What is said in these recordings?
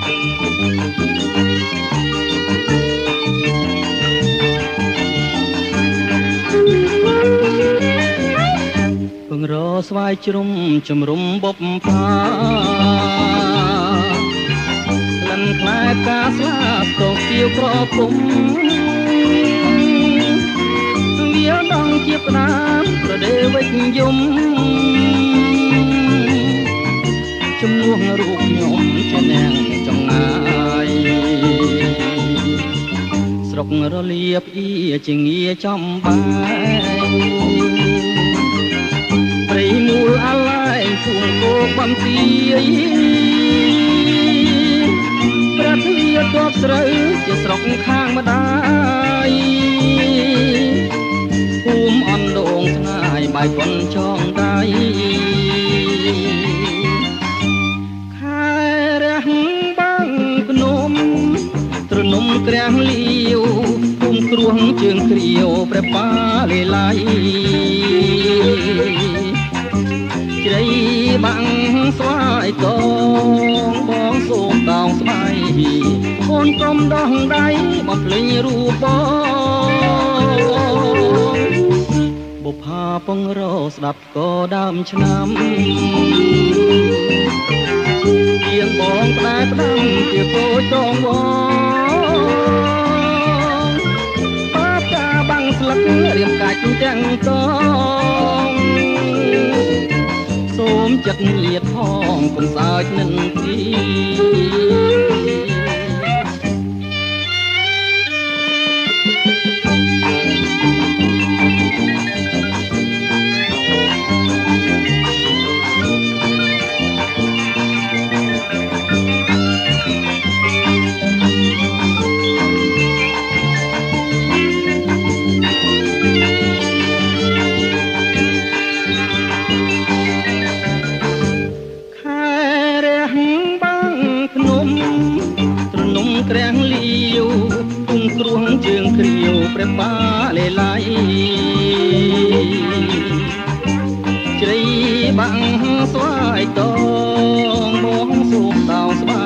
ពងរស្វាយជ្រុំជំរុំបុព្វា លិនខ្លែផ្កាស្លាបតោគៀវក្រពុំវាដងជាក្តានប្រដេវិជ្យមជំនួសរូបខ្ញុំជានាងចង្ងាយស្រុករលៀបអ៊ីជាងាចំបាយព្រៃមូលអាឡែងភូមិគោបំទាយព្រះទ្វារទ័ពស្រូវជាស្រុកខាងម្ដាយភូមិអណ្ដូងស្ងាយបាយប៉ុនចងដៃខែរះបាំងភ្នំត្រនំក្រាំងលាវភូមិគ្រួងជើងគ្រាវព្រះប៉ាលេឡៃជ្រៃបាំងស្វាយតងបងសូមតោងស្បៃកូនកុំដោះដៃបំភ្លេញរូបបងបុប្ផាពងរស្ដាប់ក៏ដើមឆ្នាំទៀងបងផ្ដែផ្ដាំជាគោចងវងបាបកាបាំងស្លឹករៀមកាច់ទាំងតងសូមចិត្តញាតផងកុំសើចនឹងទីក្រាំងលាវពុំគ្រួងជើងគ្រាវព្រះប៉ាលេឡៃជ្រៃបាំងស្វាយតងបងសូមតោងស្បៃ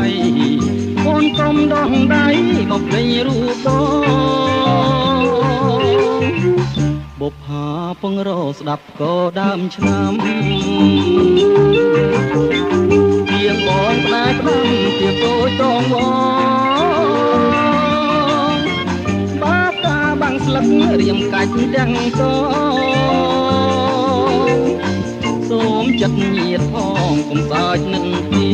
កូនកុំដោះដៃមកភ្លេញរូបបងបុប្ផាពងរស្ដាប់ក៏ដើមឆ្នាំទៀងបងផ្ដែផ្ដាំជាគោចងវស្លឹករៀមកាច់ទាំងតងសូមចិត្តញាតផងកុំសើចនឹងទី